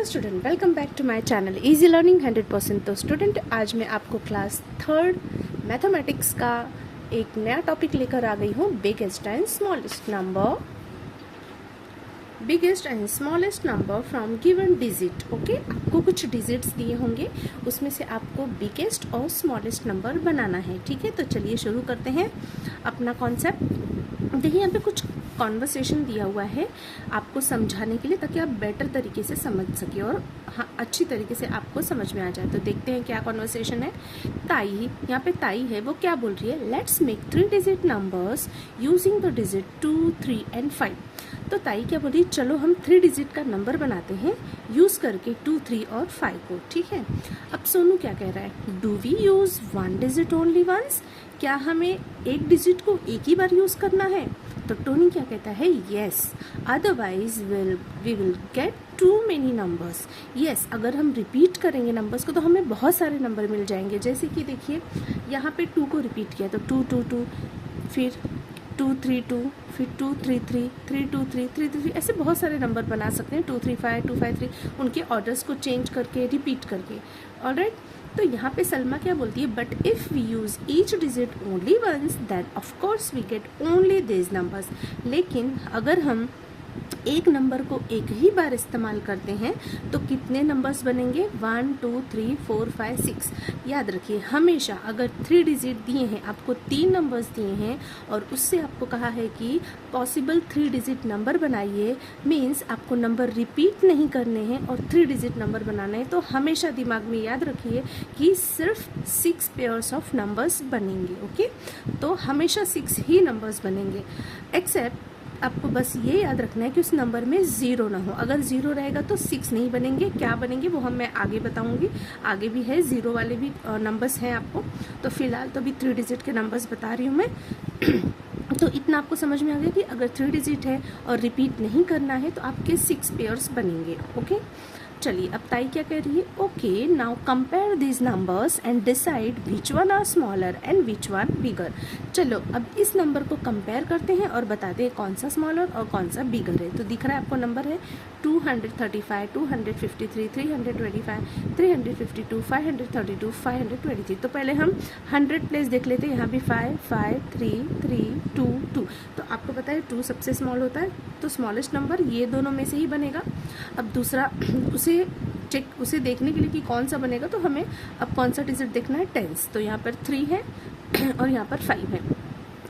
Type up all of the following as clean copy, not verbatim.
Hello student, welcome back to my channel easy learning 100%। तो student, आज मैं आपको क्लास 3rd मैथमेटिक्स का एक नया टॉपिक लेकर आ गई हूँ, biggest and smallest number from given digit. Okay, आपको कुछ डिजिट्स दिए होंगे, उसमें से आपको बिगेस्ट और स्मॉलेस्ट नंबर बनाना है। ठीक है, तो चलिए शुरू करते हैं अपना कॉन्सेप्ट। देखिए, यहाँ पे कुछ कॉन्वर्सेशन दिया हुआ है आपको समझाने के लिए, ताकि आप बेटर तरीके से समझ सके और हाँ, अच्छी तरीके से आपको समझ में आ जाए। तो देखते हैं क्या कॉन्वर्सेशन है। ताई, यहाँ पे ताई है, वो क्या बोल रही है, let's make 3 digit numbers using the digit 2, 3 and 5। तो ताई क्या बोल रही है, चलो हम 3 डिजिट का नंबर बनाते हैं यूज करके 2, 3 और 5 को। ठीक है, अब सोनू क्या कह रहा है, do we use 1 digit only once, क्या हमें एक डिजिट को एक ही बार यूज करना है। तो टोनी क्या कहता है, yes, otherwise we will get too many numbers. Yes, अगर हम रिपीट करेंगे नंबर्स को तो हमें बहुत सारे नंबर मिल जाएंगे। जैसे कि देखिए, यहाँ पे 2 को रिपीट किया तो 2, 2, 2, फिर 2, 3, 2, फिर 2, 3, 3, 3, 2, 3, 3, 3, ऐसे बहुत सारे नंबर बना सकते हैं। 2, 3, 5, 2, 5, 3, उनके ऑर्डर्स को चेंज करके, रिपीट करके। ऑलराइट, तो यहाँ पे सलमा क्या बोलती है, but if we use each digit only once then of course we get only this numbers. लेकिन अगर हम एक नंबर को एक ही बार इस्तेमाल करते हैं तो कितने नंबर्स बनेंगे, 1, 2, 3, 4, 5, 6। याद रखिए, हमेशा अगर 3 डिजिट दिए हैं, आपको 3 नंबर्स दिए हैं और उससे आपको कहा है कि पॉसिबल 3 डिजिट नंबर बनाइए, मीन्स आपको नंबर रिपीट नहीं करने हैं और 3 डिजिट नंबर बनाना है, तो हमेशा दिमाग में याद रखिए कि सिर्फ 6 पेयर्स ऑफ नंबर्स बनेंगे। ओके, तो हमेशा 6 ही नंबर्स बनेंगे, एक्सेप्ट आपको बस ये याद रखना है कि उस नंबर में 0 ना हो। अगर 0 रहेगा तो 6 नहीं बनेंगे। क्या बनेंगे वो मैं आगे बताऊंगी, आगे भी है 0 वाले भी नंबर्स हैं आपको। तो फिलहाल तो अभी 3 डिजिट के नंबर्स बता रही हूँ मैं। तो इतना आपको समझ में आ गया कि अगर 3 डिजिट है और रिपीट नहीं करना है तो आपके 6 पेयर्स बनेंगे। ओके, चलिए अब ताई क्या कह रही है, okay now compare this numbers and decide which one are smaller and which one bigger. चलो अब इस नंबर को कंपेयर करते हैं और बताते हैं कौन सा स्मॉलर और कौन सा बिगर है। तो दिख रहा है आपको नंबर है 235, 253, 325, 352, 532, 523। तो पहले हम 100 प्लेस देख लेते हैं। यहाँ भी 5, 5, 3, 3, 2, 2। तो आपको पता है 2 सबसे स्मॉल होता है, तो स्मॉलेस्ट नंबर ये दोनों में से ही बनेगा। अब दूसरा उसे देखने के लिए कि कौन सा बनेगा, तो हमें अब कौन सा डिजिट देखना है, 10। तो यहाँ पर 3 है और यहाँ पर 5 है,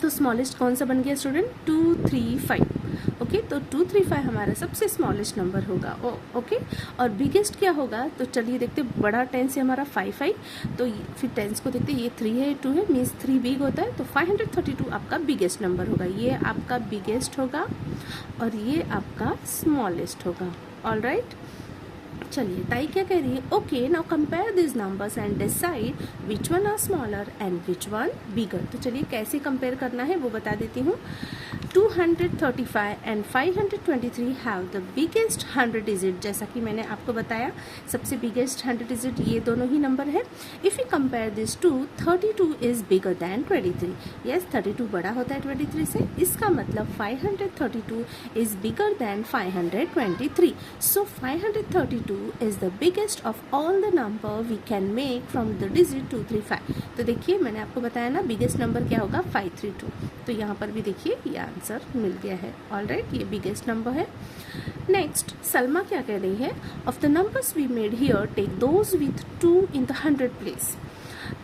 तो स्मॉलेस्ट कौन सा बन गया स्टूडेंट, 2, 3, 5। ओके, तो 2, 3, 5 हमारा सबसे स्मॉलेस्ट नंबर होगा। ओके, और बिगेस्ट क्या होगा, तो चलिए देखते, बड़ा 10 से हमारा 5 आई, तो फिर 10 को देखते, ये 3 है, 2 है, मीन्स 3 बिग होता है, तो 532 आपका बिगेस्ट नंबर होगा। ये आपका बिगेस्ट होगा और ये आपका स्मॉलेस्ट होगा। ऑलराइट, चलिए ताई क्या कह रही है, okay now compare this numbers and decide which one are smaller and which one bigger. तो चलिए कैसे कंपेयर करना है वो बता देती हूँ। 235 and 523 have the biggest 100 digit. जैसा कि मैंने आपको बताया, सबसे बिगेस्ट 100 डिजिट ये दोनों ही नंबर है। If you compare this two, 32 is bigger than 23। Yes, 32 बड़ा होता है 23 से, इसका मतलब 532 is bigger than 523। So 532 is the biggest of all the number we can make from the digit 235। तो देखिए मैंने आपको बताया ना, बिगेस्ट नंबर क्या होगा, 532। तो यहाँ पर भी देखिए ये आंसर मिल गया है। ऑलराइट, ये बिगेस्ट नंबर है। नेक्स्ट सलमा क्या कह रही है, of the numbers we made here take those with 2 in the 100 place.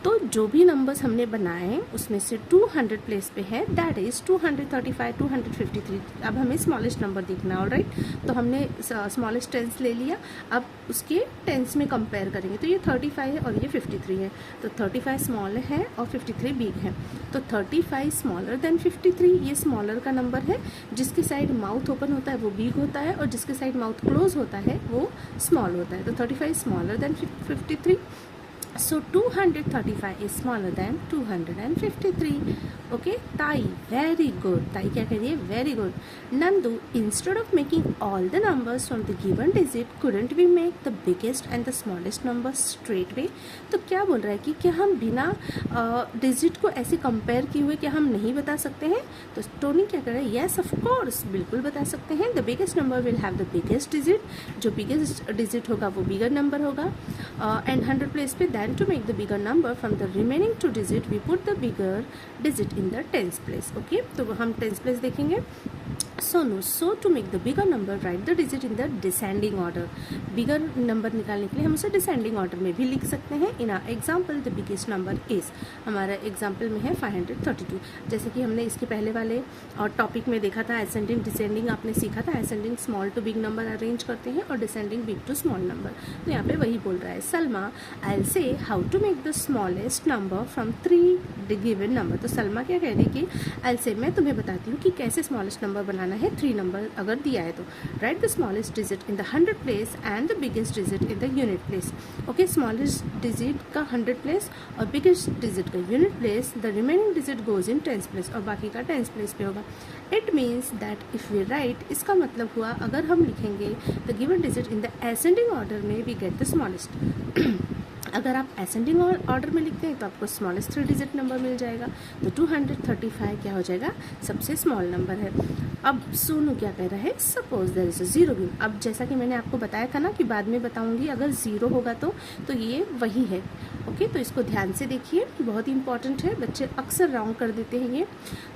तो जो भी नंबर्स हमने बनाए उसमें से 200 प्लेस पे है, दैट इज 235, 253। अब हमें स्मॉलेस्ट नंबर देखना है। ऑलराइट, तो हमने स्मॉलेस्ट टेंस ले लिया, अब उसके टेंस में कंपेयर करेंगे। तो ये 35 है और ये 53 है, तो 35 स्मॉल है और 53 बिग है। तो 35 स्मॉलर देन 53, ये स्मॉलर का नंबर है। जिसके साइड माउथ ओपन होता है वो बिग होता है और जिसके साइड माउथ क्लोज होता है वो स्मॉल होता है। तो 35 smaller than 53। So 235 is smaller than 253. Okay, Tai, very good. Tai क्या कह रही है? Very good. Nandu, instead of making all the numbers from the given digit, couldn't we make the biggest and the smallest numbers straight way? तो क्या बोल रहा है कि क्या हम बिना डिजिट को ऐसे कंपेयर किए हुए क्या हम नहीं बता सकते हैं? तो टोनी क्या कर रहा है? Yes, of course, बिल्कुल बता सकते हैं. The biggest number will have the biggest digit. जो biggest digit होगा वो bigger number होगा. And 100 place पे then to make the bigger number from the remaining 2 digit we put the bigger digit in the tens place. Okay, तो हम tens place देखेंगे. So to make the bigger number write the digit in the descending order. Bigger number निकालने के लिए हम उसे descending order में भी लिख सकते हैं. In our example the biggest number is, हमारा example में है 532. जैसे कि हमने इसके पहले वाले और टॉपिक में देखा था ascending descending आपने सीखा था. ascending small to big number arrange करते हैं और descending big to small number. तो यहाँ पे वही बोल रहा है. Salma, I'll say how to make the smallest number from 3 given number. तो सलमा क्या कह रही है कि I'll say, मैं तुम्हें बताती हूँ कि कैसे smallest number बनाना है 3 नंबर अगर दिया है तो. Write the smallest digit in the 100 place and the biggest digit in the unit place. Okay, smallest digit का 100 प्लेस और बिगेस्ट डिजिट का unit place. The remaining digit goes in tens place और बाकी का टेंस प्लेस पे होगा. It means that if we write, इसका मतलब हुआ अगर हम लिखेंगे the given digit in the ascending order में वी गेट द स्मॉलेस्ट. अगर आप असेंडिंग ऑर्डर में लिखते हैं तो आपको स्मॉलेस्ट 3 डिजिट नंबर मिल जाएगा. तो 235 क्या हो जाएगा? सबसे स्मॉल नंबर है. अब सोनू क्या कह रहा है? Suppose there is a zero given. अब जैसा कि मैंने आपको बताया था ना कि बाद में बताऊंगी अगर ज़ीरो होगा तो ये वही है. ओके, तो इसको ध्यान से देखिए, बहुत इंपॉर्टेंट है. बच्चे अक्सर रॉन्ग कर देते हैं ये.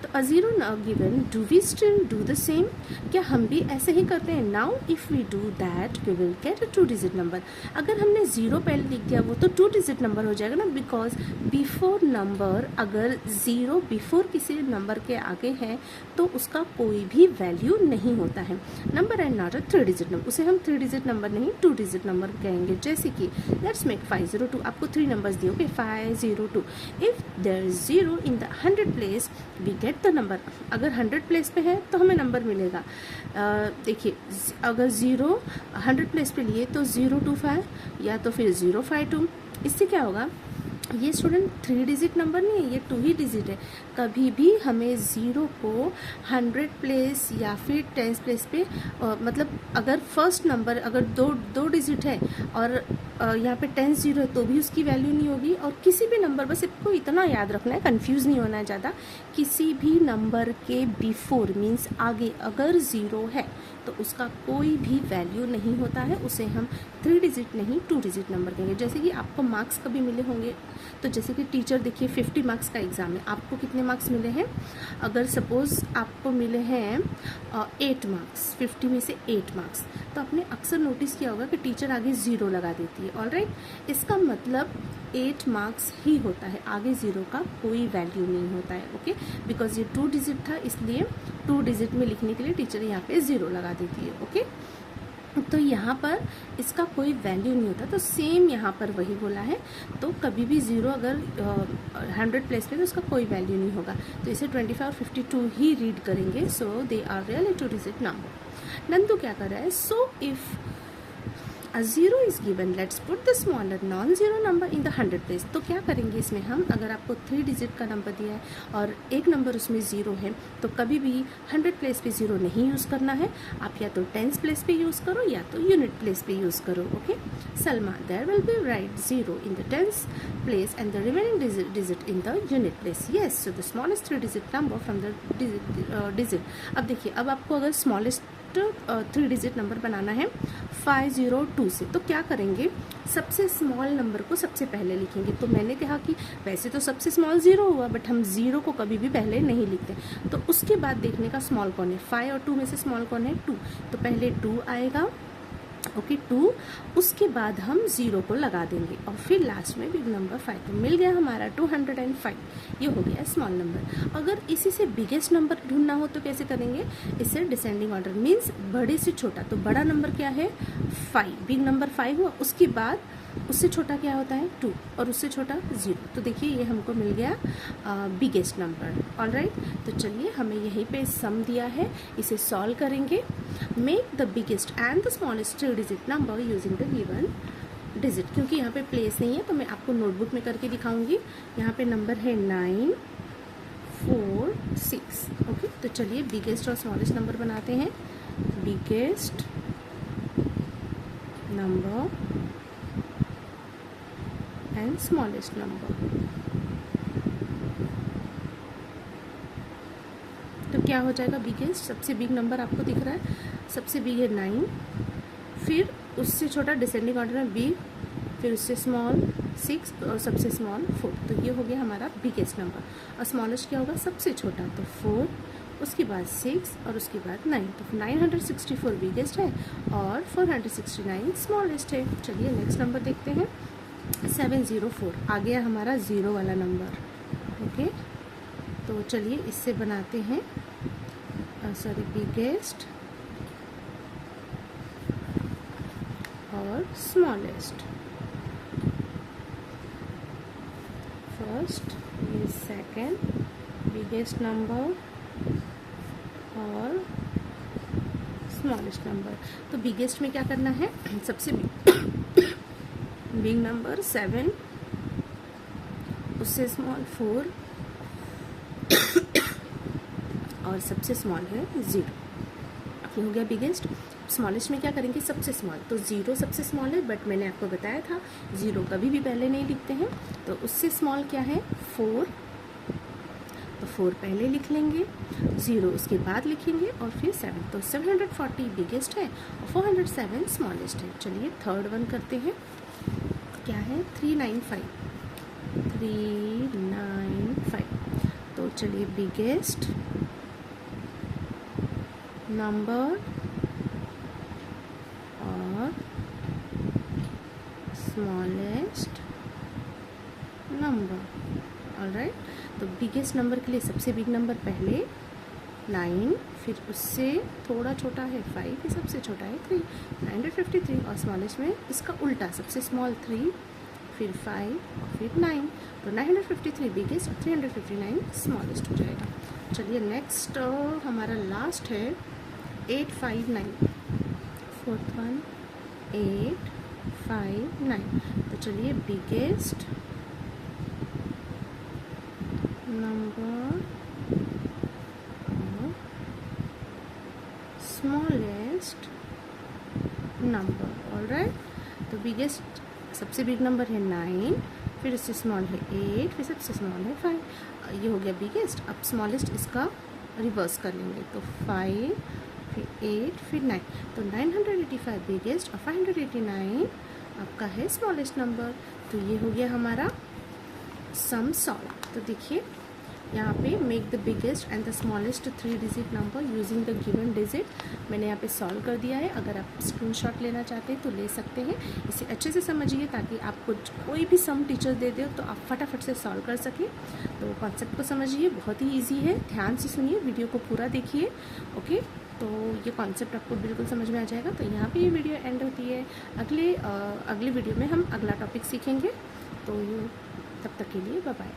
तो a zero now given, do we still do the same? क्या हम भी ऐसे ही करते हैं? Now if we do that we will get a 2 digit number. अगर हमने ज़ीरो पहले लिख दिया वो तो 2 डिजिट नंबर हो जाएगा ना, बिकॉज बिफोर नंबर, अगर ज़ीरो बिफोर किसी नंबर के आगे है तो उसका कोई भी वैल्यू नहीं होता है. Number and not a 3 digit number, उसे हम 3 डिजिट नंबर नहीं 2 डिजिट नंबर कहेंगे. जैसे कि लेट्स मेक 502. आपको 3 नंबर्स दिए. Okay, 502. If there is zero in the 100 place we get the number. अगर 100 प्लेस पे है तो हमें नंबर मिलेगा. देखिए, अगर ज़ीरो 100 प्लेस पे लिए तो 025 या तो फिर 052. इससे क्या होगा? ये स्टूडेंट 3 डिजिट नंबर नहीं है, ये 2 ही डिजिट है. कभी भी हमें ज़ीरो को 100 प्लेस या फिर 10 प्लेस पे मतलब अगर फर्स्ट नंबर अगर दो डिजिट है और यहाँ पे 10 जीरो है तो भी उसकी वैल्यू नहीं होगी. और किसी भी नंबर, बस आपको इतना याद रखना है, कंफ्यूज नहीं होना है ज़्यादा. किसी भी नंबर के बिफोर मीन्स आगे अगर ज़ीरो है तो उसका कोई भी वैल्यू नहीं होता है. उसे हम 3 डिजिट नहीं 2 डिजिट नंबर कहेंगे. जैसे कि आपको मार्क्स कभी मिले होंगे, तो जैसे कि टीचर देखिए 50 मार्क्स का एग्ज़ाम है, आपको कितने मार्क्स मिले हैं? अगर सपोज़ आपको मिले हैं 8 मार्क्स, 50 में से 8 मार्क्स, तो आपने अक्सर नोटिस किया होगा कि टीचर आगे ज़ीरो लगा देती है. ऑलराइट, इसका मतलब 8 मार्क्स ही होता है, आगे ज़ीरो का कोई वैल्यू नहीं होता है. ओके, बिकॉज ये 2 डिजिट था इसलिए 2 डिजिट में लिखने के लिए टीचर यहाँ पे ज़ीरो लगा देती है. ओके, तो यहाँ पर इसका कोई वैल्यू नहीं होता. तो सेम यहाँ पर वही बोला है. तो कभी भी ज़ीरो अगर 100 प्लेस पे तो उसका कोई वैल्यू नहीं होगा. तो इसे 25 और 52 ही रीड करेंगे. So they are really 2 digit number. Nandu क्या कर रहा है? So if a zero is given, let's put the smaller non-zero number in the 100 place. तो क्या करेंगे इसमें हम? अगर आपको 3 डिजिट का नंबर दिया है और एक नंबर उसमें ज़ीरो है तो कभी भी 100 प्लेस पे ज़ीरो नहीं यूज़ करना है. आप या तो टेंस प्लेस पे यूज़ करो या तो यूनिट प्लेस पे यूज़ करो. Okay, Salma, there will be right zero in the tens place and the remaining digit in the unit place. Yes, so the smallest 3 digit number from the digit. अब देखिए, अब आपको अगर स्मॉलेस्ट 3 डिजिट नंबर बनाना है 502 से, तो क्या करेंगे? सबसे स्मॉल नंबर को सबसे पहले लिखेंगे. तो मैंने कहा कि वैसे तो सबसे स्मॉल ज़ीरो हुआ, बट हम ज़ीरो को कभी भी पहले नहीं लिखते. तो उसके बाद देखने का स्मॉल कौन है. 5 और 2 में से स्मॉल कौन है? 2. तो पहले 2 आएगा. ओके, 2, उसके बाद हम ज़ीरो को लगा देंगे और फिर लास्ट में बिग नंबर 5. तो मिल गया हमारा 205. ये हो गया स्मॉल नंबर. अगर इसी से बिगेस्ट नंबर ढूंढना हो तो कैसे करेंगे? इससे डिसेंडिंग ऑर्डर मीन्स बड़े से छोटा. तो बड़ा नंबर क्या है? 5. बिग नंबर 5 हुआ, उसके बाद उससे छोटा क्या होता है? 2, और उससे छोटा 0. तो देखिए ये हमको मिल गया बिगेस्ट नंबर. ऑलराइट, तो चलिए हमें यहीं पे सम दिया है, इसे सॉल्व करेंगे. Make the biggest and the smallest 3 digit number using the given digit, क्योंकि यहाँ पे प्लेस नहीं है तो मैं आपको नोटबुक में करके दिखाऊंगी। यहाँ पे नंबर है 9 4 6। ओके, तो चलिए बिगेस्ट और स्मॉलेस्ट नंबर बनाते हैं। Biggest number and smallest number. तो क्या हो जाएगा, बिगेस्ट सबसे बिग नंबर आपको दिख रहा है, सबसे बिग है 9, फिर उससे छोटा डिसेंडिंग ऑर्डर में बिग, फिर उससे स्मॉल 6 और सबसे स्मॉल 4। तो ये हो गया हमारा बिगेस्ट नंबर। और स्मॉलेस्ट क्या होगा, सबसे छोटा तो 4, उसके बाद 6 और उसके बाद 9। तो 964 बिगेस्ट है और 469 स्मॉलेस्ट है। चलिए नेक्स्ट नंबर देखते हैं। 704 आ गया हमारा 0 वाला नंबर। ओके, तो चलिए इससे बनाते हैं बिगेस्ट और स्मॉलेस्ट। फर्स्ट, ये सेकेंड बिगेस्ट नंबर और स्मॉलेस्ट नंबर। तो बिगेस्ट में क्या करना है, सबसे बिग नंबर 7, उससे स्मॉल 4 और सबसे स्मॉल है 0। ये हो गया बिगेस्ट। स्मॉलेस्ट में क्या करेंगे, सबसे स्मॉल, तो 0 सबसे स्मॉल है, बट मैंने आपको बताया था 0 कभी भी पहले नहीं लिखते हैं। तो उससे स्मॉल क्या है 4, तो 4 पहले लिख लेंगे, 0 उसके बाद लिखेंगे और फिर 7। तो 740 बिगेस्ट है और 407 स्मॉलेस्ट है। चलिए थर्ड वन करते हैं, क्या है 395। तो चलिए बिगेस्ट नंबर और स्मॉलेस्ट नंबर। ऑलराइट, तो बिगेस्ट नंबर के लिए सबसे बिग नंबर पहले 9, फिर उससे थोड़ा छोटा है 5, फिर सबसे छोटा है 3, 953। और स्मॉलेस्ट में इसका उल्टा, सबसे स्मॉल 3, फिर 5 और फिर 9। तो 953 बिगेस्ट और 359 स्मॉलेस्ट हो जाएगा। चलिए नेक्स्ट हमारा लास्ट है 859। Fourth one 859। तो चलिए बिगेस्ट नंबर और स्मॉलेस्ट नंबर। ऑलराइट, तो बिगेस्ट सबसे बिग नंबर है 9, फिर उससे स्मॉल है 8, फिर सबसे स्मॉल है 5। ये हो गया बिगेस्ट। अब स्मॉलेस्ट इसका रिवर्स कर लेंगे, तो 5 फिर 8 फिर 9। तो 985 बिगेस्ट और 589 आपका है स्मॉलेस्ट नंबर। तो ये हो गया हमारा सम सॉल्व। तो देखिए यहाँ पे make the biggest and the smallest 3 digit number using the given digit. मैंने यहाँ पे सॉल्व कर दिया है। अगर आप स्क्रीनशॉट लेना चाहते हैं तो ले सकते हैं। इसे अच्छे से समझिए ताकि आपको कोई भी सम टीचर दे दे तो आप फटाफट से सॉल्व कर सकें। तो कॉन्सेप्ट को समझिए, बहुत ही ईजी है। ध्यान से सुनिए, वीडियो को पूरा देखिए। ओके, तो ये कॉन्सेप्ट आपको बिल्कुल समझ में आ जाएगा। तो यहाँ पे ये वीडियो एंड होती है। अगले वीडियो में हम अगला टॉपिक सीखेंगे। तो तब तक के लिए बाय बाय।